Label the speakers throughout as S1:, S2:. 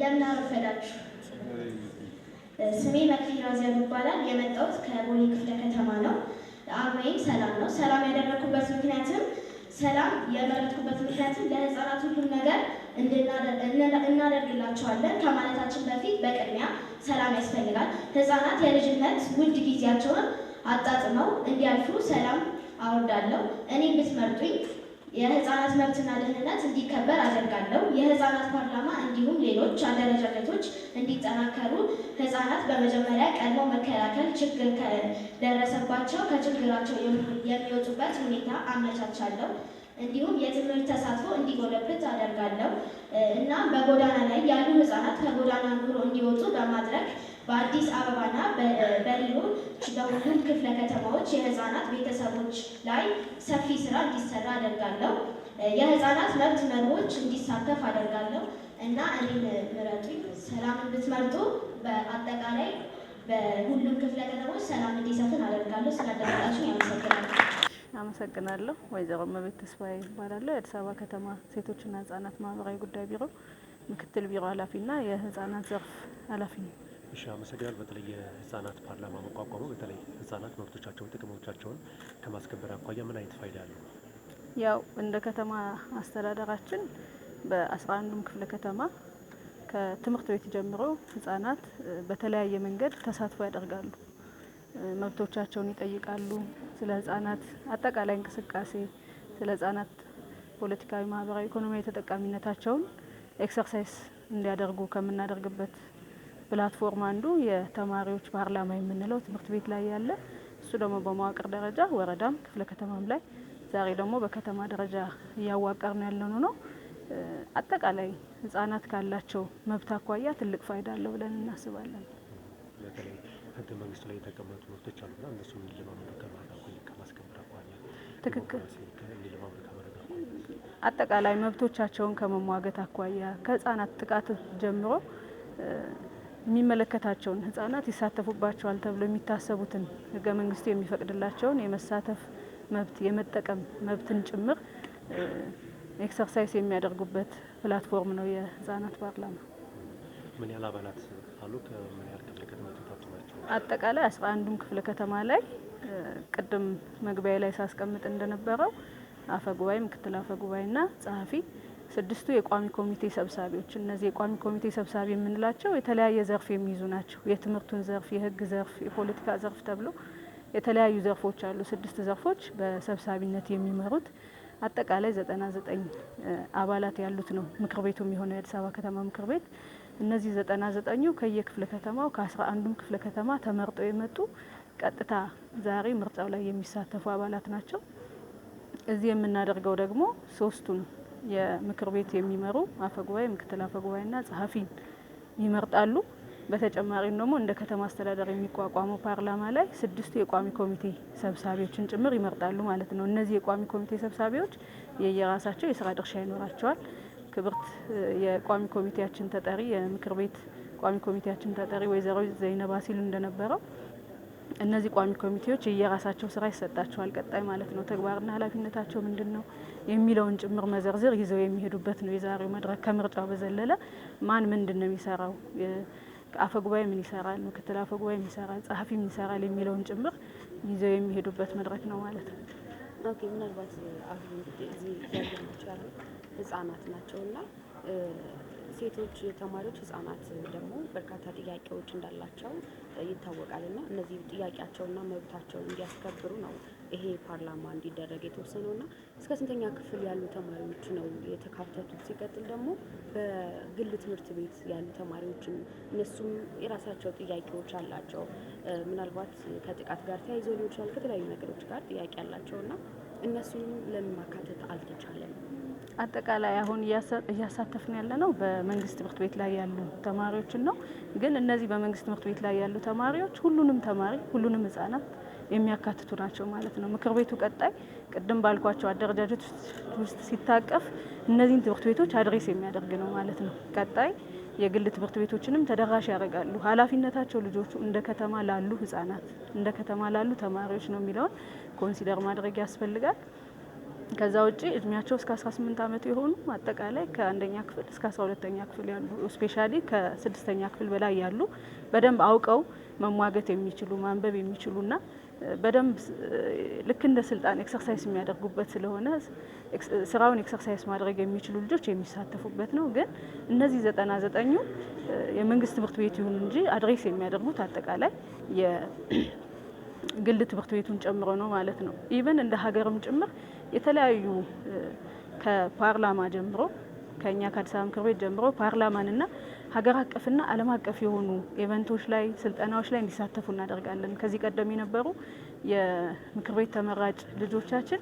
S1: እንደምን አረፈዳችሁ። ስሜ መክሊት ራዚያም ይባላል። የመጣሁት ከቦሌ ክፍለ ከተማ ነው። አርማዬም ሰላም ነው። ሰላም ያደረኩበት ምክንያትም ሰላም የመረጥኩበት ምክንያትም ለህፃናት ሁሉም ነገር እናደርግላቸዋለን ከማለታችን በፊት በቅድሚያ ሰላም ያስፈልጋል። ህፃናት የልጅነት ውድ ጊዜያቸውን አጣጥመው እንዲያልፉ ሰላም አወርዳለሁ። እኔም ብትመርጡኝ የህፃናት መብትና ደህንነት እንዲከበር አደርጋለሁ። የህፃናት ፓርላማ እንዲሁም ሌሎች አደረጃጀቶች እንዲጠናከሩ ህፃናት በመጀመሪያ ቀድሞ መከላከል፣ ችግር ከደረሰባቸው ከችግራቸው የሚወጡበት ሁኔታ አመቻቻለሁ። እንዲሁም የትምህርት ተሳትፎ እንዲጎለብት አደርጋለሁ እና በጎዳና ላይ ያሉ ህፃናት ከጎዳና ኑሮ እንዲወጡ በማድረግ በአዲስ አበባና በሌሎች በሁሉም ክፍለ ከተማዎች የህፃናት ቤተሰቦች ላይ ሰፊ ስራ እንዲሰራ አደርጋለሁ። የህፃናት መብት መርሆች እንዲሳተፍ አደርጋለሁ እና እኔን ምረጡኝ። ሰላምን ብትመርጡ በአጠቃላይ በሁሉም ክፍለ ከተሞች ሰላም እንዲሰፍን አደርጋለሁ። ስላዳመጣችሁኝ አመሰግናለሁ።
S2: አመሰግናለሁ። ወይዘሮ እመቤት ተስፋዬ እባላለሁ። የአዲስ አበባ ከተማ ሴቶችና ህጻናት ማህበራዊ ጉዳይ ቢሮ ምክትል ቢሮ ኃላፊና የህፃናት ዘርፍ ኃላፊ ነኝ።
S3: እሺ፣ አመሰግናለሁ። በተለይ የህፃናት ፓርላማ መቋቋሙ በተለይ ህፃናት መብቶቻቸውን፣ ጥቅሞቻቸውን ከማስከበር አኳያ ምን አይነት ፋይዳ አለው?
S2: ያው እንደ ከተማ አስተዳደራችን በ11ዱም ክፍለ ከተማ ከትምህርት ቤት ጀምሮ ህፃናት በተለያየ መንገድ ተሳትፎ ያደርጋሉ። መብቶቻቸውን ይጠይቃሉ። ስለ ህፃናት አጠቃላይ እንቅስቃሴ፣ ስለ ህፃናት ፖለቲካዊ፣ ማህበራዊ፣ ኢኮኖሚያዊ ተጠቃሚነታቸውን ኤክሰርሳይዝ እንዲያደርጉ ከምናደርግበት ፕላትፎርም አንዱ የተማሪዎች ፓርላማ የምንለው ትምህርት ቤት ላይ ያለ፣ እሱ ደግሞ በመዋቅር ደረጃ ወረዳም ክፍለ ከተማም ላይ ዛሬ ደግሞ በከተማ ደረጃ እያዋቀር ነው ያለነው ነው። አጠቃላይ ህፃናት ካላቸው መብት አኳያ ትልቅ ፋይዳ አለው ብለን እናስባለን።
S3: በተለይ ህገ መንግስቱ ላይ የተቀመጡ መብቶች አሉና እነሱን እንዲለማመዱ ከማስከበር አኳያ
S2: ትክክል አጠቃላይ መብቶቻቸውን ከመሟገት አኳያ ከህፃናት ጥቃት ጀምሮ የሚመለከታቸውን ህፃናት ይሳተፉባቸዋል ተብሎ የሚታሰቡትን ህገ መንግስቱ የሚፈቅድላቸውን የመሳተፍ መብት፣ የመጠቀም መብትን ጭምር ኤክሰርሳይዝ የሚያደርጉበት ፕላትፎርም ነው የህፃናት ፓርላማ።
S3: ምን ያህል አባላት አሉ? ከምን ያህል ክፍለ ከተማ ተውጣጡ ናቸው?
S2: አጠቃላይ 11ዱም ክፍለ ከተማ ላይ ቅድም መግቢያ ላይ ሳስቀምጥ እንደነበረው አፈ ጉባኤ፣ ምክትል አፈ ጉባኤና ጸሐፊ፣ 6ቱ የቋሚ ኮሚቴ ሰብሳቢዎች። እነዚህ የቋሚ ኮሚቴ ሰብሳቢ የምንላቸው የተለያየ ዘርፍ የሚይዙ ናቸው። የትምህርቱን ዘርፍ፣ የህግ ዘርፍ፣ የፖለቲካ ዘርፍ ተብሎ የተለያዩ ዘርፎች አሉ። 6 ዘርፎች በሰብሳቢነት የሚመሩት አጠቃላይ 99 አባላት ያሉት ነው ምክር ቤቱ የሚሆነው የአዲስ አበባ ከተማ ምክር ቤት። እነዚህ 99ኙ ከየክፍለ ከተማው ከ11ዱም ክፍለ ከተማ ተመርጠው የመጡ ቀጥታ ዛሬ ምርጫው ላይ የሚሳተፉ አባላት ናቸው። እዚህ የምናደርገው ደግሞ 3ቱን የምክር ቤት የሚመሩ አፈጉባኤ፣ ምክትል አፈጉባኤና ጸሐፊን ይመርጣሉ። በተጨማሪም ደግሞ እንደ ከተማ አስተዳደር የሚቋቋመው ፓርላማ ላይ 6ቱ የቋሚ ኮሚቴ ሰብሳቢዎችን ጭምር ይመርጣሉ ማለት ነው። እነዚህ የቋሚ ኮሚቴ ሰብሳቢዎች የየራሳቸው የስራ ድርሻ ይኖራቸዋል። ክብርት የቋሚ ኮሚቴያችን ተጠሪ፣ የምክር ቤት ቋሚ ኮሚቴያችን ተጠሪ ወይዘሮ ዘይነባ ሲሉ እንደነበረው እነዚህ ቋሚ ኮሚቴዎች የየራሳቸው ስራ ይሰጣቸዋል። ቀጣይ ማለት ነው ተግባርና ኃላፊነታቸው ምንድነው የሚለውን ጭምር መዘርዝር ይዘው የሚሄዱበት ነው የዛሬው መድረክ። ከምርጫው በዘለለ ማን ምንድነው የሚሰራው፣ አፈ ጉባኤ ምን ይሰራል፣ ምክትል አፈ ጉባኤ ምን ይሰራል፣ ጸሐፊ ምን ይሰራል የሚለውን ጭምር ይዘው የሚሄዱበት መድረክ ነው ማለት ነው።
S4: ኦኬ፣ ምናልባት አሁን እዚህ ያሉ ህጻናት ናቸውና ሴቶች ተማሪዎች ህጻናት ደግሞ በርካታ ጥያቄዎች እንዳላቸው ይታወቃልና እነዚህ ጥያቄያቸውና መብታቸውን እንዲያስከብሩ ነው ይሄ ፓርላማ እንዲደረግ የተወሰነውና እስከ ስንተኛ ክፍል ያሉ ተማሪዎች ነው የተካተቱት? ሲቀጥል ደግሞ በግል ትምህርት ቤት ያሉ ተማሪዎችን እነሱም የራሳቸው ጥያቄዎች አላቸው። ምናልባት ከጥቃት ጋር ተያይዞ ሊሆን ይችላል፣ ከተለያዩ ነገሮች ጋር ጥያቄ አላቸውና እነሱንም ለምን ማካተት አልተቻለም?
S2: አጠቃላይ አሁን እያሳተፍን ያለ ነው በመንግስት ትምህርት ቤት ላይ ያሉ ተማሪዎችን ነው። ግን እነዚህ በመንግስት ትምህርት ቤት ላይ ያሉ ተማሪዎች ሁሉንም ተማሪ፣ ሁሉንም ህጻናት የሚያካትቱ ናቸው ማለት ነው። ምክር ቤቱ ቀጣይ ቅድም ባልኳቸው አደረጃጀት ውስጥ ሲታቀፍ እነዚህን ትምህርት ቤቶች አድሬስ የሚያደርግ ነው ማለት ነው። ቀጣይ የግል ትምህርት ቤቶችንም ተደራሽ ያደርጋሉ። ኃላፊነታቸው ልጆቹ እንደ ከተማ ላሉ ህጻናት፣ እንደ ከተማ ላሉ ተማሪዎች ነው የሚለውን ኮንሲደር ማድረግ ያስፈልጋል። ከዛ ውጪ እድሜያቸው እስከ 18 ዓመት የሆኑ አጠቃላይ ከአንደኛ ክፍል እስከ 12ኛ ክፍል ያሉ ስፔሻሊ ከ6ኛ ክፍል በላይ ያሉ በደንብ አውቀው መሟገት የሚችሉ ማንበብ የሚችሉና በደንብ ልክ እንደ ስልጣን ኤክሰርሳይዝ የሚያደርጉበት ስለሆነ ስራውን ኤክሰርሳይዝ ማድረግ የሚችሉ ልጆች የሚሳተፉበት ነው። ግን እነዚህ 99ኙ የመንግስት ትምህርት ቤት ይሁን እንጂ አድሬስ የሚያደርጉት አጠቃላይ የግል ትምህርት ቤቱን ጨምሮ ነው ማለት ነው። ኢቭን እንደ ሀገርም ጭምር የተለያዩ ከፓርላማ ጀምሮ ከኛ ከአዲስ አበባ ምክር ቤት ጀምሮ ፓርላማንና ሀገር አቀፍና ዓለም አቀፍ የሆኑ ኢቨንቶች ላይ ስልጠናዎች ላይ እንዲሳተፉ እናደርጋለን። ከዚህ ቀደም የነበሩ የምክር ቤት ተመራጭ ልጆቻችን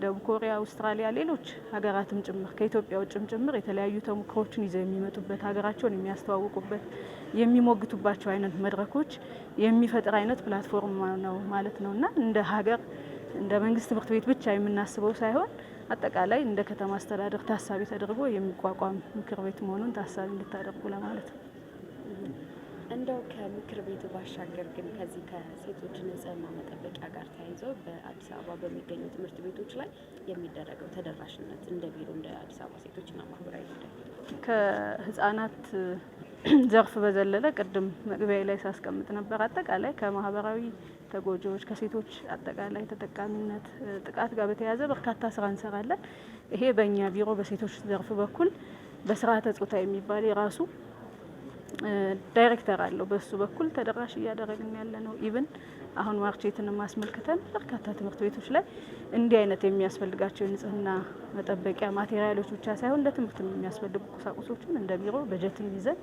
S2: ደቡብ ኮሪያ፣ አውስትራሊያ፣ ሌሎች ሀገራትም ጭምር ከኢትዮጵያ ውጭም ጭምር የተለያዩ ተሞክሮችን ይዘው የሚመጡበት ሀገራቸውን የሚያስተዋውቁበት የሚሞግቱባቸው አይነት መድረኮች የሚፈጥር አይነት ፕላትፎርም ነው ማለት ነውና እንደ ሀገር እንደ መንግስት ትምህርት ቤት ብቻ የምናስበው ሳይሆን አጠቃላይ እንደ ከተማ አስተዳደር ታሳቢ ተደርጎ የሚቋቋም ምክር ቤት መሆኑን ታሳቢ እንድታደርጉ ለማለት ነው።
S4: እንደው ከምክር ቤቱ ባሻገር ግን ከዚህ ከሴቶች ንጽህና መጠበቂያ ጋር ተያይዞ በአዲስ አበባ በሚገኙ ትምህርት ቤቶች ላይ የሚደረገው ተደራሽነት እንደ ቢሮ እንደ አዲስ አበባ ሴቶችና ማህበራዊ ጉዳይ
S2: ከህፃናት ዘርፍ በዘለለ ቅድም መግቢያ ላይ ሳስቀምጥ ነበር አጠቃላይ ከማህበራዊ ተጎጂዎች ከሴቶች አጠቃላይ ተጠቃሚነት ጥቃት ጋር በተያያዘ በርካታ ስራ እንሰራለን። ይሄ በእኛ ቢሮ በሴቶች ዘርፍ በኩል በስርዓተ ጾታ የሚባል የራሱ ዳይሬክተር አለው። በሱ በኩል ተደራሽ እያደረግን ያለ ነው። ኢቭን አሁን ማርቼትን ማስመልከተን በርካታ ትምህርት ቤቶች ላይ እንዲህ አይነት የሚያስፈልጋቸው የንጽህና መጠበቂያ ማቴሪያሎች ብቻ ሳይሆን ለትምህርት የሚያስፈልጉ ቁሳቁሶችን እንደ ቢሮ በጀትን ይዘን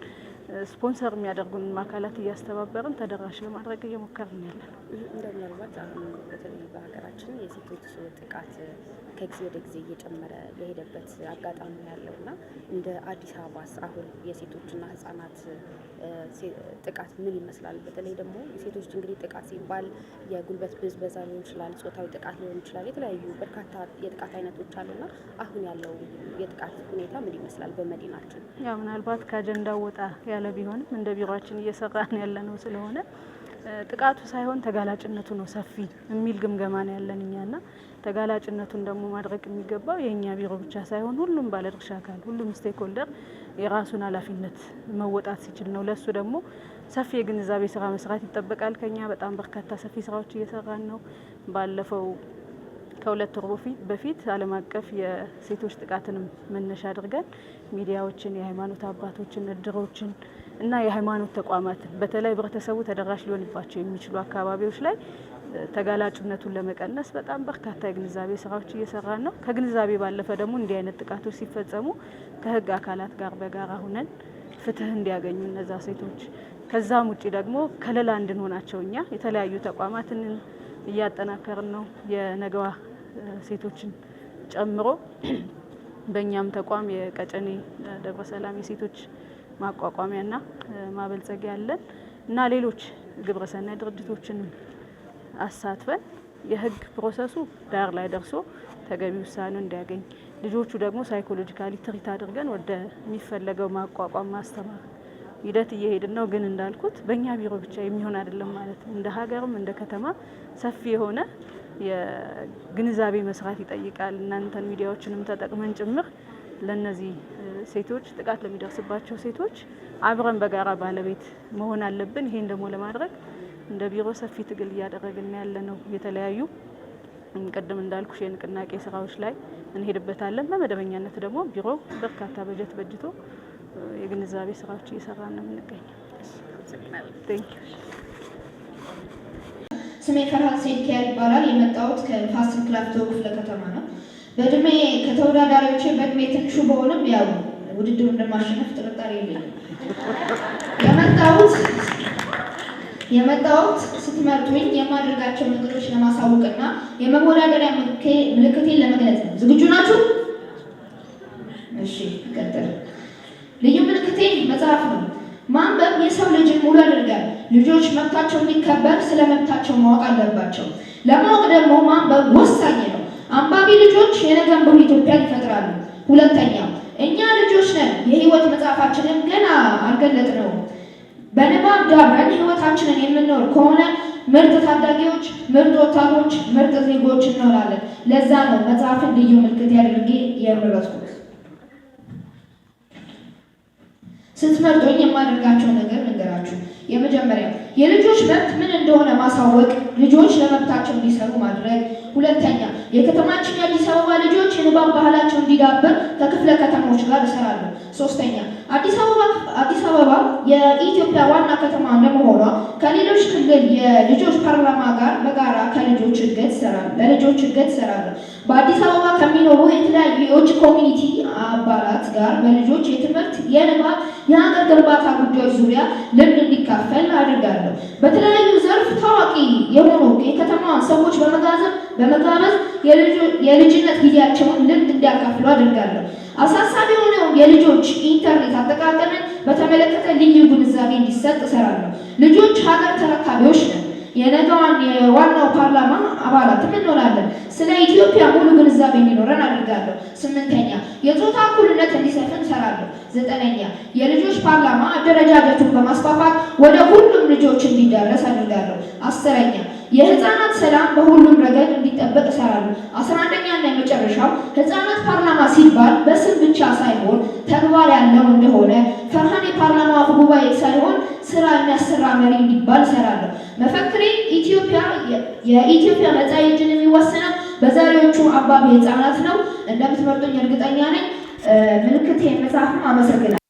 S2: ስፖንሰር የሚያደርጉን አካላት እያስተባበርን ተደራሽ ለማድረግ እየሞከርን ያለን።
S4: እንደምናልባት አሁን በተለይ በሀገራችን የሴቶች ጥቃት ከጊዜ ወደ ጊዜ እየጨመረ የሄደበት አጋጣሚ ያለውና እንደ አዲስ አበባስ አሁን የሴቶችና ህጻናት ጥቃት ምን ይመስላል? በተለይ ደግሞ የሴቶች እንግዲህ ጥቃት ሲባል የጉልበት ብዝበዛ ሊሆን ይችላል፣ ጾታዊ ጥቃት ሊሆን ይችላል፣ የተለያዩ በርካታ የጥቃት አይነቶች አሉና አሁን ያለው የጥቃት ሁኔታ ምን ይመስላል በመዲናችን?
S2: ያው ምናልባት ከአጀንዳው ወጣ ያለ ቢሆንም እንደ ቢሮአችን እየሰራን ያለ ነው ስለሆነ ጥቃቱ ሳይሆን ተጋላጭነቱ ነው ሰፊ የሚል ግምገማ ነው ያለን እኛና ተጋላጭነቱን ደግሞ ማድረግ የሚገባው የእኛ ቢሮ ብቻ ሳይሆን ሁሉም ባለድርሻ አካል ሁሉም ስቴክሆልደር የራሱን ኃላፊነት መወጣት ሲችል ነው። ለሱ ደግሞ ሰፊ የግንዛቤ ስራ መስራት ይጠበቃል ከኛ። በጣም በርካታ ሰፊ ስራዎች እየሰራን ነው። ባለፈው ከሁለት ወር በፊት ዓለም አቀፍ የሴቶች ጥቃትንም መነሻ አድርገን ሚዲያዎችን፣ የሃይማኖት አባቶችን፣ እድሮችን እና የሃይማኖት ተቋማትን በተለይ ህብረተሰቡ ተደራሽ ሊሆንባቸው የሚችሉ አካባቢዎች ላይ ተጋላጭነቱን ለመቀነስ በጣም በርካታ የግንዛቤ ስራዎች እየሰራን ነው። ከግንዛቤ ባለፈ ደግሞ እንዲህ አይነት ጥቃቶች ሲፈጸሙ ከህግ አካላት ጋር በጋራ ሁነን ፍትህ እንዲያገኙ እነዛ ሴቶች ከዛም ውጪ ደግሞ ከለላ እንድንሆናቸው እኛ የተለያዩ ተቋማትን እያጠናከርን ነው። የነገዋ ሴቶችን ጨምሮ በእኛም ተቋም የቀጨኔ ደብረ ሰላም የሴቶች ማቋቋሚያና ማበልጸጊያ ያለን እና ሌሎች ግብረሰናይ ድርጅቶችን አሳትፈን የህግ ፕሮሰሱ ዳር ላይ ደርሶ ተገቢ ውሳኔ እንዲያገኝ ልጆቹ ደግሞ ሳይኮሎጂካሊ ትሪት አድርገን ወደ የሚፈለገው ማቋቋም ማስተማር ሂደት እየሄድን ነው። ግን እንዳልኩት በእኛ ቢሮ ብቻ የሚሆን አይደለም ማለት ነው። እንደ ሀገርም እንደ ከተማ ሰፊ የሆነ የግንዛቤ መስራት ይጠይቃል። እናንተን ሚዲያዎችንም ተጠቅመን ጭምር ለነዚህ ሴቶች ጥቃት ለሚደርስባቸው ሴቶች አብረን በጋራ ባለቤት መሆን አለብን። ይሄን ደግሞ ለማድረግ እንደ ቢሮ ሰፊ ትግል እያደረግን ያለ ነው። የተለያዩ ቅድም እንዳልኩሽ የንቅናቄ ስራዎች ላይ እንሄድበታለን። በመደበኛነት ደግሞ ቢሮ በርካታ በጀት በጅቶ የግንዛቤ ስራዎች እየሰራ ነው የምንገኘው።
S1: ስሜ ፈርሃት ሴድኪያር ይባላል። የመጣሁት ከፋሲል ክላፍቶ ክፍለ ከተማ ነው። በእድሜ ከተወዳዳሪዎቼ በእድሜ ትንሹ በሆንም ያው ውድድሩ እንደማሸነፍ ጥርጣሬ የለኝም። የመጣሁት ስትመርጡኝ የማድረጋቸው ነገሮች ለማሳወቅና የመወዳደሪያ ምልክቴን ለመግለጽ ነው። ዝግጁ ናችሁ? እሺ፣ ቀጥል። ልዩ ምልክቴ መጽሐፍ ነው። ማንበብ የሰው ልጅን ሙሉ ያደርጋል። ልጆች መብታቸው እንዲከበር ስለ መብታቸው ማወቅ አለባቸው። ለማወቅ ደግሞ ማንበብ ወሳኝ ነው። አንባቢ ልጆች የነገን ብሩህ ኢትዮጵያን ይፈጥራሉ። ሁለተኛው እኛ ልጆች ነን። የህይወት መጽሐፋችንን ገና አልገለጥነውም። በንባብ ዳብረን ህይወታችንን የምንኖር ከሆነ ምርጥ ታዳጊዎች፣ ምርጥ ወጣቶች፣ ምርጥ ዜጎች እንሆናለን። ለዛ ነው መጽሐፍን ልዩ ምልክት ያድርጌ የመረጥኩት። ስትመርጡኝ የማደርጋቸው ነገር ልንገራችሁ። የመጀመሪያው የልጆች መብት ምን እንደሆነ ማሳወቅ፣ ልጆች ለመብታቸው እንዲሰሩ ማድረግ። ሁለተኛ የከተማችን የአዲስ አበባ ልጆች የንባብ ባህላቸው እንዲዳብር ከክፍለ ከተሞች ጋር እሰራለሁ። ሶስተኛ አዲስ አበባ የኢትዮጵያ ዋና ከተማ እንደመሆኗ ከሌሎች ክልል የልጆች ፓርላማ ጋር በጋራ ለልጆች እድገት እሰራለሁ። በአዲስ አበባ ከሚኖሩ የተለያዩ የውጭ ኮሚኒቲ አባላት ጋር በልጆች የትምህርት፣ የንባብ፣ የሀገር ግንባታ ጉዳዮች ዙሪያ ልምድ እንዲካፈል አድርጋለሁ። በተለያዩ ዘርፍ ታዋቂ የሆኑ የከተማዋን ሰዎች በመጋበዝ የልጅነት ጊዜያቸውን ልምድ እንዲያካፍሉ አድርጋለሁ። አሳሳቢ የሆነውን የልጆች ኢንተርኔት አጠቃቀምን በተመለከተ ልዩ ግንዛቤ እንዲሰጥ እሰራለሁ። ልጆች ሀገር ተረካቢዎች ነን። የነገዋን የዋናው ፓርላማ አባላትም እንሆናለን። ስለ ኢትዮጵያ ሙሉ ግንዛቤ እንዲኖረን አድርጋለሁ። 8ኛ የጾታ እኩልነት እንዲሰፍን እሰራለሁ። 9ኛ የልጆች ፓርላማ አደረጃጀቱን በማስፋፋት ወደ ሁሉም ልጆች እንዲዳረስ አድርጋለሁ። 10ኛ የህፃናት ሰላም በሁሉም ረገድ እንዲጠበቅ እሰራለሁ። 11ኛና የመጨረሻው ህፃናት ፓርላማ ሲባል በስም ብቻ ሳይሆን ተግባር ያለው እንደሆነ ፈርሃን የፓርላማ አፈ ጉባኤ ሳይሆን ስራ የሚያሰራ መሪ እንዲባል እሰራለሁ። መፈክሬ የኢትዮጵያ መጻኢ ዕድል የሚወሰነው በዛሬዎቹ አባቢ ህፃናት ነው። እንደምትመርጡኝ እርግጠኛ ነኝ። ምልክት መጽሐፍ ነው። አመሰግናለሁ።